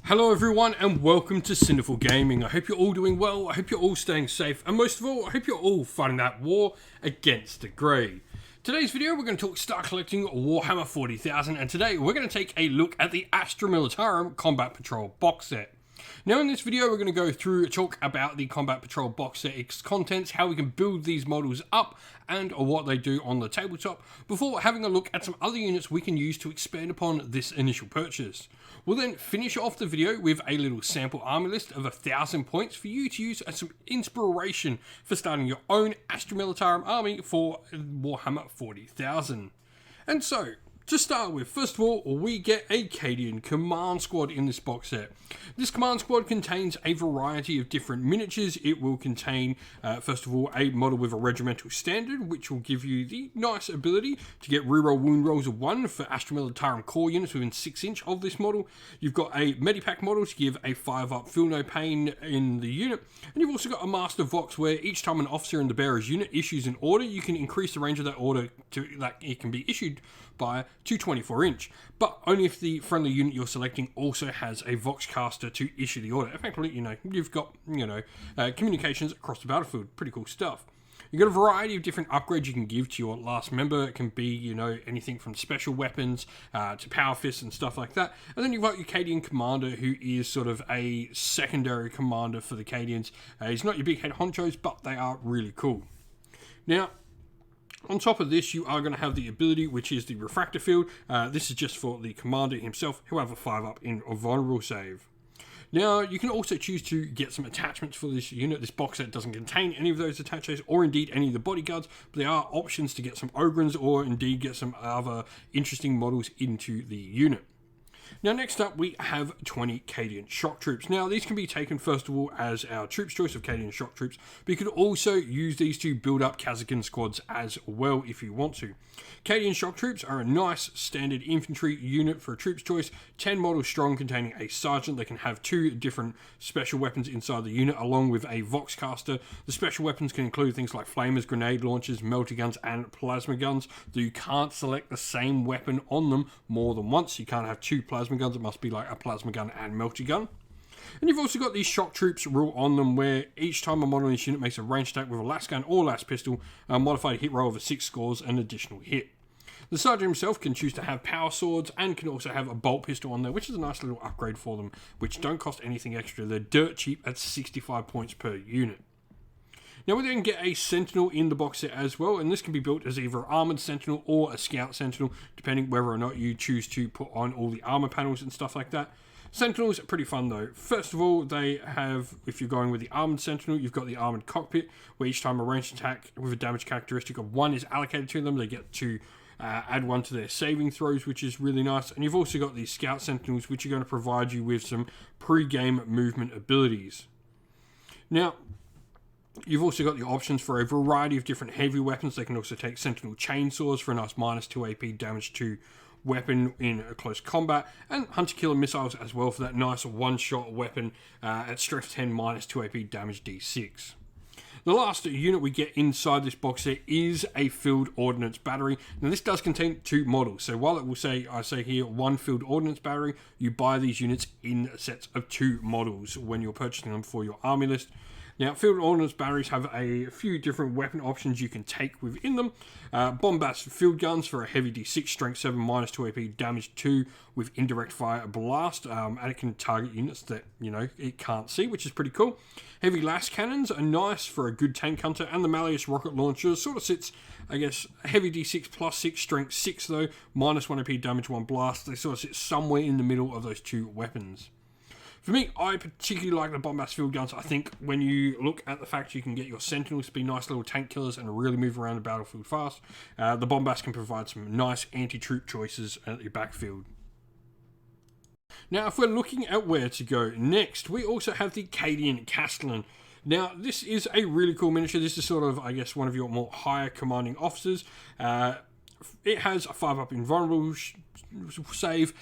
Hello everyone and welcome to Sentinel Gaming. I hope you're all doing well, I hope you're all staying safe, and most of all, I hope you're all fighting that war against the grey. Today's video we're going to start collecting Warhammer 40,000, and today we're going to take a look at the Astra Militarum Combat Patrol box set. Now in this video we're going to go through, talk about the Combat Patrol box set, its contents, how we can build these models up, and what they do on the tabletop, before having a look at some other units we can use to expand upon this initial purchase. We'll then finish off the video with a little sample army list of 1,000 points for you to use as some inspiration for starting your own Astra Militarum army for Warhammer 40,000. And so, to start with, first of all, we get a Cadian command squad in this box set. This command squad contains a variety of different miniatures. It will contain, first of all, a model with a regimental standard, which will give you the nice ability to get reroll wound rolls of 1 for Astra Militarum core units within 6 inch of this model. You've got a Medipack model to give a 5-up feel no pain in the unit. And you've also got a Master Vox where each time an officer in the bearer's unit issues an order, you can increase the range of that order to that it can be issued by 224 inch, but only if the friendly unit you're selecting also has a Vox caster to issue the order. Effectively, you've got, communications across the battlefield. Pretty cool stuff. You've got a variety of different upgrades you can give to your last member. It can be, anything from special weapons to power fists and stuff like that. And then you've got your Cadian commander, who is sort of a secondary commander for the Cadians. He's not your big head honchos, but they are really cool. Now, on top of this, you are going to have the ability, which is the Refractor Field. This is just for the commander himself, who have a 5-up in a vulnerable save. Now, you can also choose to get some attachments for this unit. This box set doesn't contain any of those attachments, or indeed any of the bodyguards, but there are options to get some Ogrins, or indeed get some other interesting models into the unit. Now, next up, we have 20 Cadian shock troops. Now, these can be taken, first of all, as our troops choice of Cadian shock troops, but you could also use these to build up Kazakhstan squads as well if you want to. Cadian shock troops are a nice standard infantry unit for a troops choice, 10 models strong, containing a sergeant. They can have 2 different special weapons inside the unit, along with a Vox caster. The special weapons can include things like flamers, grenade launchers, melter guns, and plasma guns, though you can't select the same weapon on them more than once. You can't have 2 plasma guns. It must be like a plasma gun and melter gun. And you've also got these shock troops rule on them, where each time a model in this unit makes a ranged attack with a last gun or last pistol, a modified hit roll of 6 scores an additional hit. The sergeant himself can choose to have power swords and can also have a bolt pistol on there, which is a nice little upgrade for them, which don't cost anything extra. They're dirt cheap at 65 points per unit. Now, we then get a Sentinel in the box set as well, and this can be built as either an Armoured Sentinel or a Scout Sentinel, depending whether or not you choose to put on all the armor panels and stuff like that. Sentinels are pretty fun though. First of all, they have, if you're going with the Armoured Sentinel, you've got the Armoured Cockpit, where each time a ranged attack with a damage characteristic of 1 is allocated to them, they get to add 1 to their saving throws, which is really nice. And you've also got these Scout Sentinels, which are going to provide you with some pre-game movement abilities. Now, you've also got the options for a variety of different heavy weapons. They can also take Sentinel chainsaws for a nice -2 AP damage to weapon in close combat, and hunter-killer missiles as well for that nice one-shot weapon at strength 10 -2 AP damage D6. The last unit we get inside this box set is a Field Ordnance Battery. Now, this does contain 2 models, so while it will say, I say here, 1 Field Ordnance Battery, you buy these units in sets of 2 models when you're purchasing them for your army list. Now, Field Ordnance Batteries have a few different weapon options you can take within them. Bombast Field Guns for a heavy D6, strength 7, -2 AP, damage 2 with indirect fire blast, and it can target units that, it can't see, which is pretty cool. Heavy Las Cannons are nice for a good tank hunter, and the Malleus Rocket Launcher sort of sits, I guess, heavy D6 +6, strength 6 though, -1 AP, damage 1 blast. They sort of sit somewhere in the middle of those 2 weapons. For me, I particularly like the Bombast Field Guns. I think when you look at the fact you can get your Sentinels to be nice little tank killers and really move around the battlefield fast, the Bombast can provide some nice anti-troop choices at your backfield. Now, if we're looking at where to go next, we also have the Cadian Castellan. Now, this is a really cool miniature. This is sort of, I guess, one of your more higher commanding officers. it has a 5-up invulnerable save,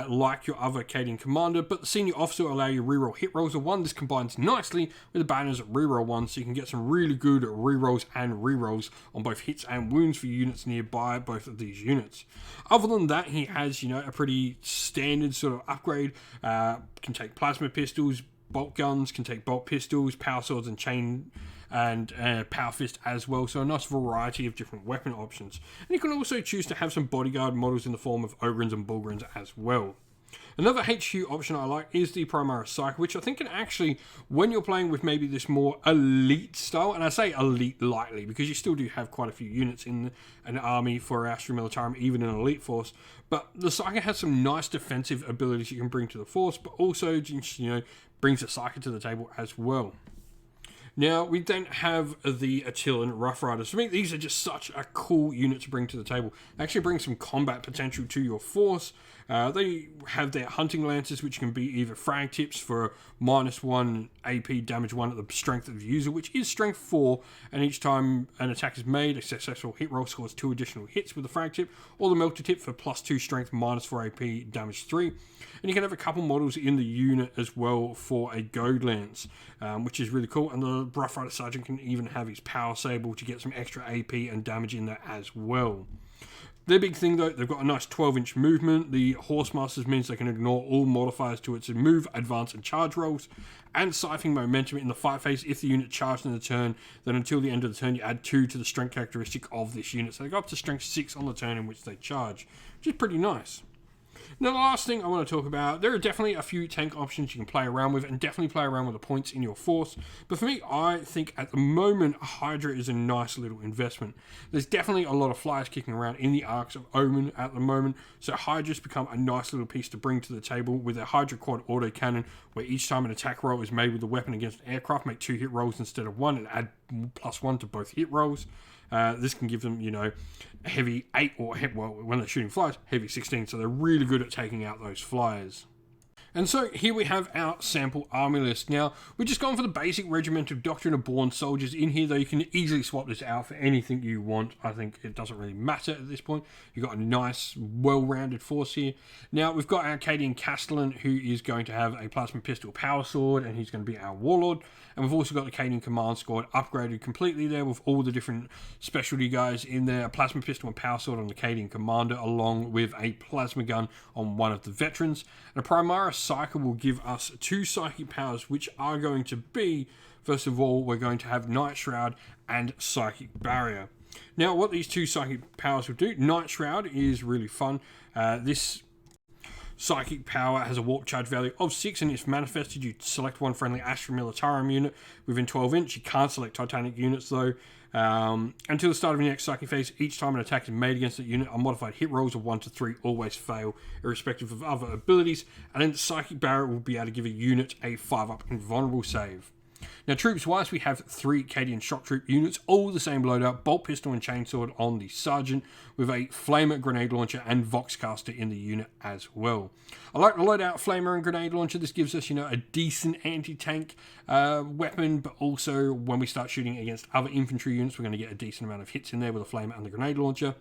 like your other Acadian Commander, but the Senior Officer will allow you to reroll hit rolls of 1. This combines nicely with the banner's reroll 1, so you can get some really good rerolls and rerolls on both hits and wounds for units nearby both of these units. Other than that, he has, a pretty standard sort of upgrade. Can take plasma pistols, bolt guns, can take bolt pistols, power swords and chain and power fist as well, so a nice variety of different weapon options. And you can also choose to have some bodyguard models in the form of Ogrins and Bullgrins as well. Another HQ option I like is the Primaris Cycle, which I think can actually, when you're playing with maybe this more elite style, and I say elite lightly because you still do have quite a few units in an army for Astra Militarum, even an elite force, but the Psyker has some nice defensive abilities you can bring to the force, but also, brings the Psyker to the table as well. Now, we then have the Attilan Rough Riders. For me, these are just such a cool unit to bring to the table. They actually bring some combat potential to your force. They have their hunting lances, which can be either frag tips for -1 AP damage 1 at the strength of the user, which is strength 4, and each time an attack is made, a successful hit roll scores 2 additional hits with the frag tip, or the melter tip for +2 strength, -4 AP damage 3. And you can have a couple models in the unit as well for a goad lance, which is really cool. And the Rough Rider Sergeant can even have his power sable to get some extra AP and damage in there as well. Their big thing though, they've got a nice 12-inch movement. The Horsemasters means they can ignore all modifiers to its move, advance and charge rolls, and siphoning momentum in the fight phase. If the unit charged in the turn, then until the end of the turn you add 2 to the strength characteristic of this unit. So they go up to strength 6 on the turn in which they charge, which is pretty nice. Now, the last thing I want to talk about, there are definitely a few tank options you can play around with, and definitely play around with the points in your force. But for me, I think at the moment, Hydra is a nice little investment. There's definitely a lot of flyers kicking around in the Arcs of Omen at the moment, so Hydra's become a nice little piece to bring to the table with a Hydra Quad autocannon, where each time an attack roll is made with a weapon against an aircraft, make 2 hit rolls instead of 1, and add +1 to both hit rolls. This can give them, a heavy 8 or, when they're shooting flyers, heavy 16. So they're really good at taking out those flyers. And so here we have our sample army list. Now, we've just gone for the basic regimental Doctrine of Born soldiers in here, though you can easily swap this out for anything you want. I think it doesn't really matter at this point. You've got a nice, well-rounded force here. Now, we've got our Acadian Castellan, who is going to have a plasma pistol power sword, and he's going to be our warlord. And we've also got the Acadian Command Squad upgraded completely there with all the different specialty guys in there. A plasma pistol and power sword on the Acadian Commander, along with a plasma gun on one of the veterans. And a Primaris Psyker will give us 2 psychic powers, which are going to be, first of all, we're going to have Night Shroud and Psychic Barrier. Now, what these 2 psychic powers will do, Night Shroud is really fun. This psychic power has a warp charge value of 6, and if manifested, you select one friendly Astra Militarum unit within 12 inch. You can't select Titanic units though. Until the start of your next psychic phase, each time an attack is made against that unit, a modified hit rolls of 1 to 3 always fail, irrespective of other abilities. And then the Psychic Barrier will be able to give a unit a 5-up invulnerable save. Now, troops-wise, we have 3 Acadian Shock Troop units, all the same loadout, Bolt Pistol and Chainsword on the Sergeant, with a Flamer Grenade Launcher and Voxcaster in the unit as well. I like the loadout Flamer and Grenade Launcher. This gives us, a decent anti-tank weapon, but also when we start shooting against other infantry units, we're going to get a decent amount of hits in there with the Flamer and the Grenade Launcher.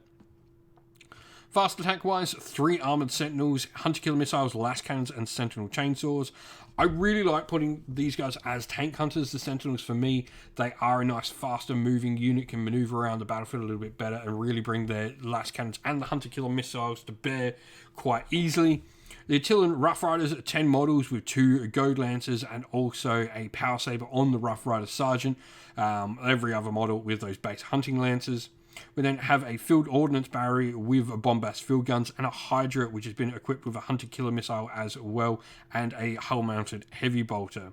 Fast attack-wise, 3 Armoured Sentinels, Hunter-Killer Missiles, Lash Cannons, and Sentinel Chainsaws. I really like putting these guys as tank hunters. The Sentinels, for me, they are a nice, faster-moving unit, can maneuver around the battlefield a little bit better, and really bring their Lash Cannons and the Hunter-Killer Missiles to bear quite easily. The Attilan Rough Riders are 10 models with 2 Goad Lancers and also a Power Saber on the Rough Rider Sergeant. Every other model with those base Hunting Lancers. We then have a Field Ordnance Battery with a Bombast Field Guns and a Hydra, which has been equipped with a Hunter-Killer Missile as well, and a Hull-Mounted Heavy Bolter.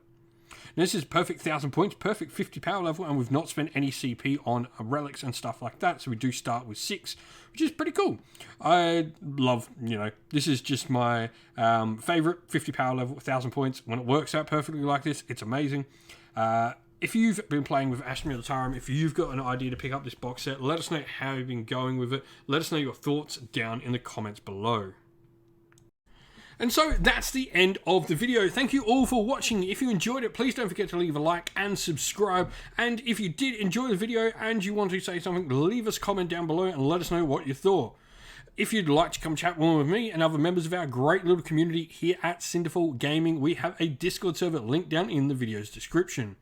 Now, this is perfect 1,000 points, perfect 50 power level, and we've not spent any CP on relics and stuff like that, so we do start with 6, which is pretty cool. I love, this is just my favourite 50 power level, 1,000 points. When it works out perfectly like this, it's amazing. If you've been playing with Astra Militarum, if you've got an idea to pick up this box set, let us know how you've been going with it. Let us know your thoughts down in the comments below. And so that's the end of the video. Thank you all for watching. If you enjoyed it, please don't forget to leave a like and subscribe. And if you did enjoy the video and you want to say something, leave us a comment down below and let us know what you thought. If you'd like to come chat more with me and other members of our great little community here at Sentinel Gaming, we have a Discord server linked down in the video's description.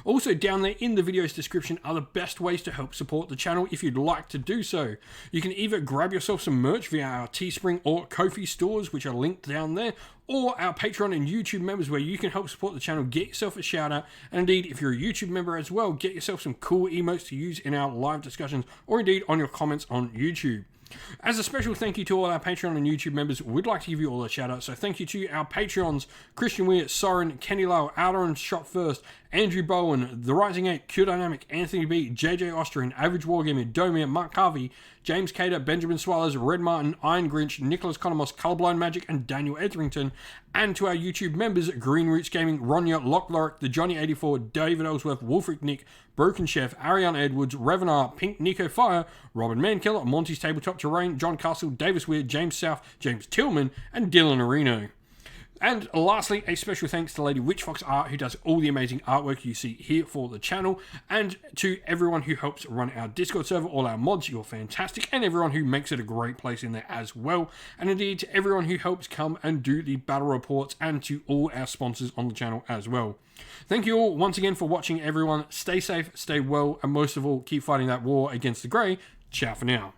Also down there in the video's description are the best ways to help support the channel if you'd like to do so. You can either grab yourself some merch via our Teespring or Ko-fi stores, which are linked down there, or our Patreon and YouTube members where you can help support the channel, get yourself a shout out, and indeed if you're a YouTube member as well, get yourself some cool emotes to use in our live discussions or indeed on your comments on YouTube. As a special thank you to all our Patreon and YouTube members, we'd like to give you all a shout out. So thank you to our Patreons, Christian Weir, Soren, Kenny Lowe, Outer Shot First, Andrew Bowen, The Rising 8, Q Dynamic, Anthony B, JJ Austrian, Average Wargamer, Domir, Mark Harvey, James Cater, Benjamin Swallows, Red Martin, Iron Grinch, Nicholas Conomos, Colorblind Magic, and Daniel Etherington. And to our YouTube members, Green Roots Gaming, Ronya, Lockloric, The Johnny84, David Ellsworth, Wolfric Nick, Broken Chef, Ariane Edwards, Revenar, Pink Nico Fire, Robin Mankiller, Monty's Tabletop Terrain, John Castle, Davis Weir, James South, James Tillman, and Dylan Areno. And lastly, a special thanks to Lady Witchfox Art, who does all the amazing artwork you see here for the channel, and to everyone who helps run our Discord server, all our mods, you're fantastic, and everyone who makes it a great place in there as well, and indeed to everyone who helps come and do the battle reports, and to all our sponsors on the channel as well. Thank you all once again for watching, everyone. Stay safe, stay well, and most of all, keep fighting that war against the Grey. Ciao for now.